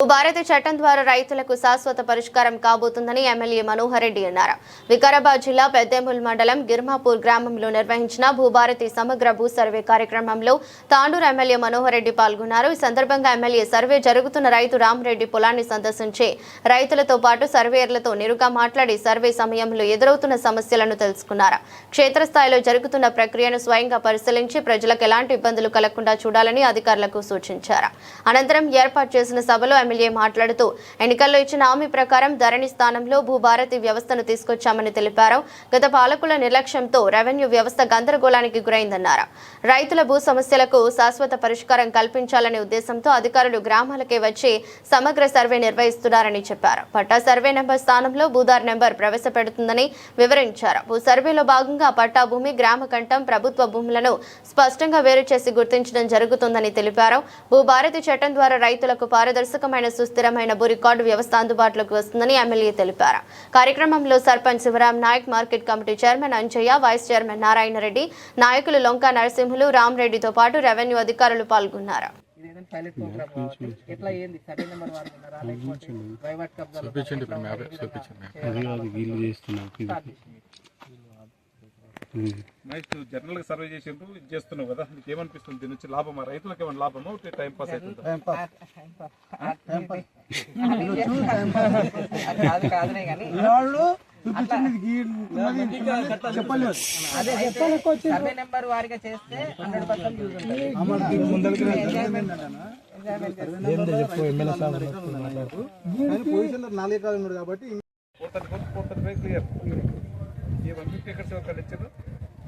భారత చట్టం ద్వారా రైతులకు శాశ్వత పరిష్కారం కాబోతుందని ఎమ్మెల్యే మనోహర్ రెడ్డి అన్నారు. వికారాబాద్ జిల్లా పెద్దేముల్ మండలం గిర్మాపూర్ గ్రామంలో నిర్వహించిన భూభారతి సమగ్ర భూ సర్వే కార్యక్రమంలో తాండూరు ఎమ్మెల్యే మనోహర్ రెడ్డి పాల్గొన్నారు. ఈ సందర్భంగా ఎమ్మెల్యే సర్వే జరుగుతున్న రైతు రామరెడ్డి పొలాన్ని సందర్శించి రైతులతో పాటు సర్వేయర్లతో నేరుగా మాట్లాడి సర్వే సమయంలో ఎదురవుతున్న సమస్యలను తెలుసుకున్నారు. క్షేత్రస్థాయిలో జరుగుతున్న ప్రక్రియను స్వయంగా పరిశీలించి ప్రజలకు ఎలాంటి ఇబ్బందులు కలగకుండా చూడాలని అధికారులకు సూచించారు. అనంతరం ఏర్పాటు చేసిన సభలో ఎమ్మెల్యే మాట్లాడుతూ ఎన్నికల్లో ఇచ్చిన హామీ ప్రకారం ధరణి స్థానంలో భూభారతి వ్యవస్థను తీసుకొచ్చామని తెలిపారు. గత పాలకుల నిర్లక్ష్యంతో రెవెన్యూ వ్యవస్థ గందరగోళానికి గురైందన్నారు. రైతుల భూ సమస్యలకు శాశ్వత పరిష్కారం కల్పించాలనే ఉద్దేశంతో అధికారులు గ్రామాలకే వచ్చి సమగ్ర సర్వే నిర్వహిస్తున్నారని చెప్పారు. పట్టా సర్వే నెంబర్ స్థానంలో భూదార్ నెంబర్ ప్రవేశపెడుతుందని వివరించారు. భూ సర్వేలో భాగంగా పట్టా భూమి, గ్రామ కంఠం, ప్రభుత్వ భూములను స్పష్టంగా వేరు చేసి గుర్తించడం జరుగుతుందని తెలిపారు. భూభారతి చట్టం ద్వారా రైతులకు పారదర్శకమైన సుస్థిరమైన భూ రికార్డు వ్యవస్థ అందుబాటులోకి వస్తుందని ఎమ్మెల్యే తెలిపారు. కార్యక్రమంలో sarpanch Sivaram Naik, market committee chairman Anjaiah, vice chairman Narayana Reddy, నాయకులు లొంక నరసింహులు, రామరెడ్డితో పాటు రెవెన్యూ అధికారులు పాల్గొన్నారు. జనరల్ గా సర్వే చేస్తున్నావు కదా, నీకు ఏమనిపిస్తుంది? దీని నుంచి లాభమా, రైతులకు ఏమైనా లాభమా, టైం పాస్ అవుతుంది?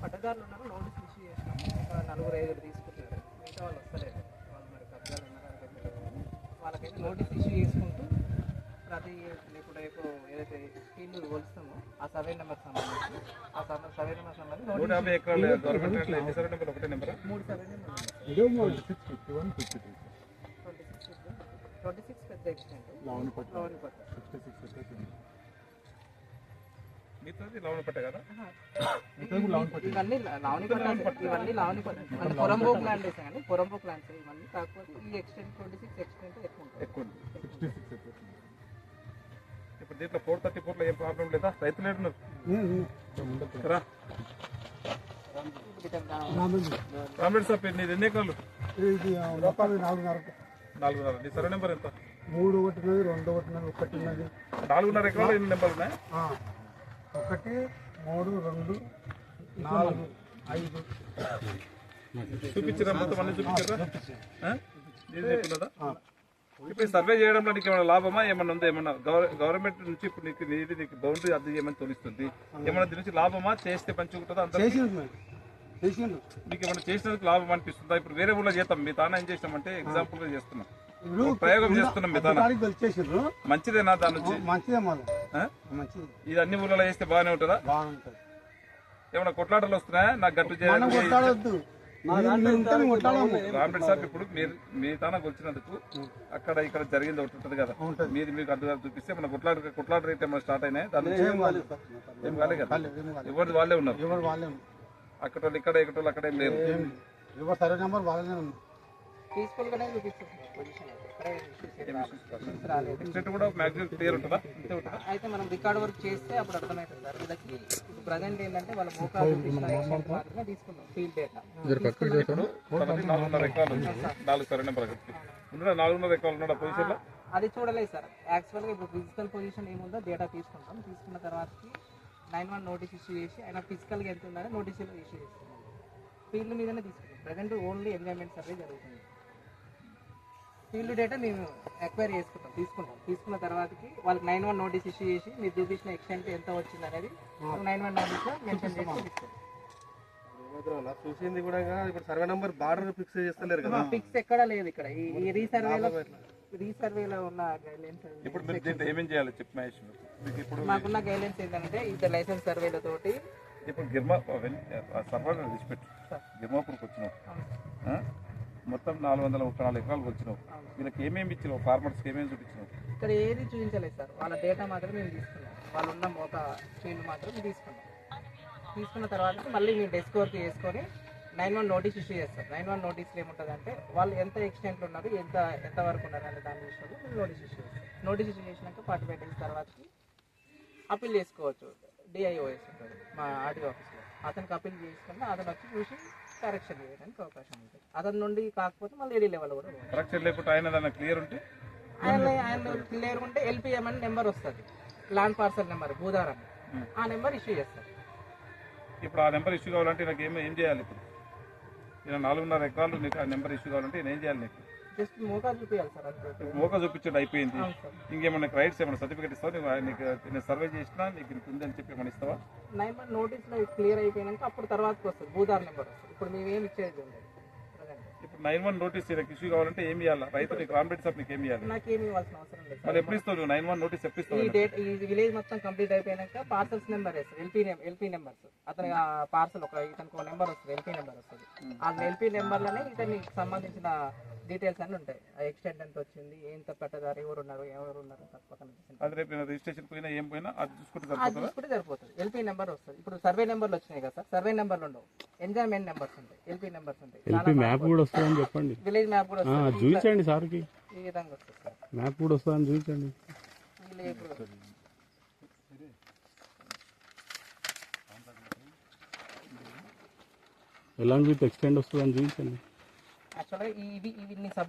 పట్టదారులు ఉన్నారు, నోటీస్ ఇష్యూ చేసినాము. ఒక 4-5 తీసుకుంటున్నారు, మిగతా వాళ్ళు వస్తలేదు. వాళ్ళు మరి కబ్జాలు ఉన్నారు, వాళ్ళకైతే నోటీస్ ఇష్యూ చేసుకుంటూ ప్రతి ఇప్పుడు ఏదైతే ఫీల్డ్ కొలుస్తామో ఆ సర్వే నెంబర్ సంబంధించి ఆ సర్వే నెంబర్ సంబంధించి 3 సర్వే నెంబర్ 26 పెద్ద ఎక్స్టెంట్ ఇవన్నీ లావణిపట్ట అంటే పొరంబో ప్లాంట్ వేసాం కానీ పొరంబో ప్లాంట్స్ ఇవన్నీ. కాకపోతే ఈ ఎక్స్టెంట్ 26 ఎక్స్టెంట్ ఎక్కువ. ఇప్పుడు దీంట్లో 434 ఏం ప్రాబ్లం లేదా? రైతులు ఏడున్నారు? రామరెడ్డి సార్, నీది ఎన్ని ఎకరాలు? 4.5. నీ సర్వే నెంబర్ ఎంత? 3 ఒకటి 2 ఒకటి 1 ఉన్నది. 4.5 ఎకరాలు ఎన్ని నెంబర్లు ఉన్నాయి? 1 3 2 4 5 చూపించారా? మొత్తం అన్ని చూపించారా? ఇప్పుడు సర్వే చేయడంలో నీకు ఏమైనా లాభమా, ఏమన్నా ఉందా? ఏమన్నా గవర్నమెంట్ నుంచి ఇప్పుడు నీకు బౌండరీ అది ఏమని తోలిస్తుంది, ఏమన్నా దీని నుంచి లాభమా? చేస్తే మంచిగా ఉంటుందా? అంత నీకు ఏమన్నా చేసినందుకు లాభం అనిపిస్తుందా? ఇప్పుడు వేరే ఊళ్ళో చేస్తాం, మీ తాను ఏం చేసినామంటే ఎగ్జాంపుల్ గా చేస్తున్నాం, ప్రయోగం చేస్తున్నాం. మీ తాను మంచిదేనా? దాని నుంచి ఇది అన్ని ఊళ్ళలో చేస్తే బాగానే ఉంటుందా? ఏమన్నా కొట్లాటలు వస్తున్నాయా? నాకు గట్టు చేయాలి రామరెడ్డి సార్. ఇప్పుడు మీ తానా వచ్చినందుకు అక్కడ ఇక్కడ జరిగింది ఒకటి ఉంటుంది కదా, మీది మీకు అడ్డుగా చూపిస్తే మన కొట్లాట రేట్ ఏమైనా స్టార్ట్ అయినాయి? దాని ఏం కాలే కదా, ఎవరిది వాళ్ళే ఉన్నారు. అక్కడ ఇక్కడ ఎక్కడోళ్ళు అక్కడ ఏం లేదు. అయితే మనం రికార్డ్ వర్క్ చేస్తే అప్పుడు అర్థమవుతుంది సార్. వీళ్ళకి ఇప్పుడు ప్రజెంట్ ఏంటంటే వాళ్ళ మోకాలు మాత్రమే తీసుకుంటాం ఫీల్డ్ డేటా. 4.5 ఎకరాలు 4 సర్వే నెంబర్ 4.5 ఎకరాలు ఉన్నాడు ఆ పొజిషన్ లో. అది చూడలేదు సార్. యాక్చువల్గా ఇప్పుడు ఫిజికల్ పొజిషన్ ఏముందో డేటా తీసుకుంటాం. తీసుకున్న తర్వాతకి 91 నోటీస్ ఇష్యూ చేసి ఆయన ఫిజికల్గా ఎంత ఉందని నోటీసులో ఇష్యూ చేస్తున్నాం. ఫీల్డ్ మీదనే తీసుకుంటాం. ప్రజెంట్ ఓన్లీ ఎంజాయ్మెంట్ సర్వే జరుగుతుంది. ఫీల్డ్ డేటా మేము ఎక్వైరీ తీసుకుంటాం. తీసుకున్న తర్వాతకి వాళ్ళకి 91 నోటీస్ ఇష్యూ చేసి మీరు చూపించిన ఎక్స్టెంట్ ఎంత వచ్చింది అనేది 91 నోటీస్లో మెన్షన్ చేసి ఇస్తాం. చూసింది కూడా ఇప్పుడు సర్వే నెంబర్ బార్డర్ ఫిక్స్ చేస్తలేరు కదా, ఫిక్స్ ఎక్కడా లేదు ఇక్కడ. ఈ రీసర్వేలో ఉన్న గైడ్లైన్స్ ఇప్పుడు మీరు దీంట్లో ఏమేం చేయాలి చెప్పు మహేష్. ఇప్పుడు మాకున్న గైడ్లైన్స్ ఏంటంటే ఇద్దరు లైసెన్స్ సర్వేలతోటి ఇప్పుడు సర్వర్ విడిచిపెట్టు గిర్మాపూర్కి వచ్చినావు, మొత్తం 434 ఎకరాలకు వచ్చినావు. వీళ్ళకి ఏమేమి ఇచ్చినావు? ఫార్మర్స్కి ఏమేమి చూపించినావు? ఇక్కడ ఏది చూపించలేదు సార్. వాళ్ళ డేటా మాత్రం మేము తీసుకున్నాం. వాళ్ళు ఉన్న ఫీల్డ్ మాత్రం తీసుకున్నాం. తీసుకున్న తర్వాత మళ్ళీ మేము డెస్క్ వర్క్ చేసుకొని 91 నోటీస్ ఇష్యూ చేస్తారు. 91 నోటీస్లో ఏముంటుంది అంటే వాళ్ళు ఎంత ఎక్స్టెంట్లు ఉన్నారు, ఎంత వరకు ఉన్నారు అనే దాని విషయంలో మీరు నోటీస్ ఇష్యూ చేస్తారు. నోటీస్ ఇష్యూ చేసినాక 45 days తర్వాతకి అప్పీల్ చేసుకోవచ్చు. డిఐఓఎస్ ఉంటుంది మా ఆర్డీఓ ఆఫీస్లో, అతనికి అప్పీల్ చేసుకుంటే అతను వచ్చి చూసి కరెక్షన్ చేయడానికి అవకాశం ఉంటుంది. అతని నుండి కాకపోతే మళ్ళీ ఏడీ లెవెల్ కూడా పోవచ్చు. కరెక్షన్ లేకపోతే ఆయన క్లియర్ ఉంటే ఆయన క్లియర్ ఉంటే ఎల్పిఎం అని నెంబర్ వస్తుంది, ల్యాండ్ పార్సల్ నెంబర్ భూధారం, ఆ నెంబర్ ఇష్యూ చేస్తారు. ఇప్పుడు ఆ నెంబర్ ఇష్యూ కావాలంటే నాకు ఏం చేయాలి? ఇప్పుడు నేను 4.5 ఎకరాలు నీకు ఆ నెంబర్ ఇష్యూ కావాలంటే నేను ఏం చేయాలి? నీకు జస్ట్ మోకా చూపించాలి సార్ అంతే. మోకా చూపించండి, అయిపోయింది. అవును సార్. ఇంకేమన్నా రైట్స్ ఏమైనా సర్టిఫికేట్ ఇస్తావా? నీకు నేను సర్వే చేసినా నీకు ఇంత ఉందని చెప్పి ఏమైనా ఇస్తావా? 9 నోటీస్లో క్లియర్ అయిపోయినాక అప్పుడు తర్వాతకి వస్తుంది భూధార్ నెంబర్ వస్తుంది. ఇప్పుడు మేము ఏమి ఇచ్చేది ఉండదు. ఇప్పుడు 91 నోటీస్ నీకు ఇష్యూ కావాలంటే ఏం చేయాలి? రైతు నీకు రామరెడ్డి సార్ నీకు ఏం చేయాలి? నాకేమి ఇవ్వాల్సిన అవసరం లేదు. వాళ్ళు ఎప్పుడు ఇస్తావు? 91 నోటీస్ ఎప్పుడు ఇస్తావు? ఈ విలేజ్ మొత్తం కంప్లీట్ అయిపోయినాక పార్సల్స్ నెంబర్ వేస్తారు, ఎల్పీ నెంబర్స్. అతని పార్సల్ ఇతనికి నెంబర్ వస్తుంది, ఎల్పీ నెంబర్ వస్తుంది. ఆ ఎల్పీ నెంబర్లోనే ఇతనికి సంబంధించిన డీటెయిల్స్ అన్నీ ఉంటాయి. ఆ ఎక్స్టెంట్ ఎంత వచ్చింది, ఎంత పెట్టదారు, ఎవరు ఉన్నారు పక్కన. అది రేపు నేను రిజిస్ట్రేషన్ పోయినా ఏం పోయినా అది చూసుకుంటే సరిపోతుంది. ఎల్పీ నెంబర్ వస్తుంది. ఇప్పుడు సర్వే నెంబర్లు వచ్చినాయి కదా సార్, సర్వే నెంబర్లు ఉండవు, ఎంజాయ్మెంట్ నెంబర్స్ ఉంటాయి, ఎల్పీ నెంబర్స్ ఉంటాయి. మ్యాప్ కూడా వస్తుందని చెప్పండి, విలేజ్ మ్యాప్ కూడా వస్తుంది. చూపించండి సార్కి, ఈ విధంగా వస్తుంది సార్. మ్యాప్ కూడా వస్తుందని చూపించండి. ఎలా చూపిస్తే ఎక్స్టెండ్ వస్తుందని చూపించండి. యాక్చువల్గా ఇవి సబ్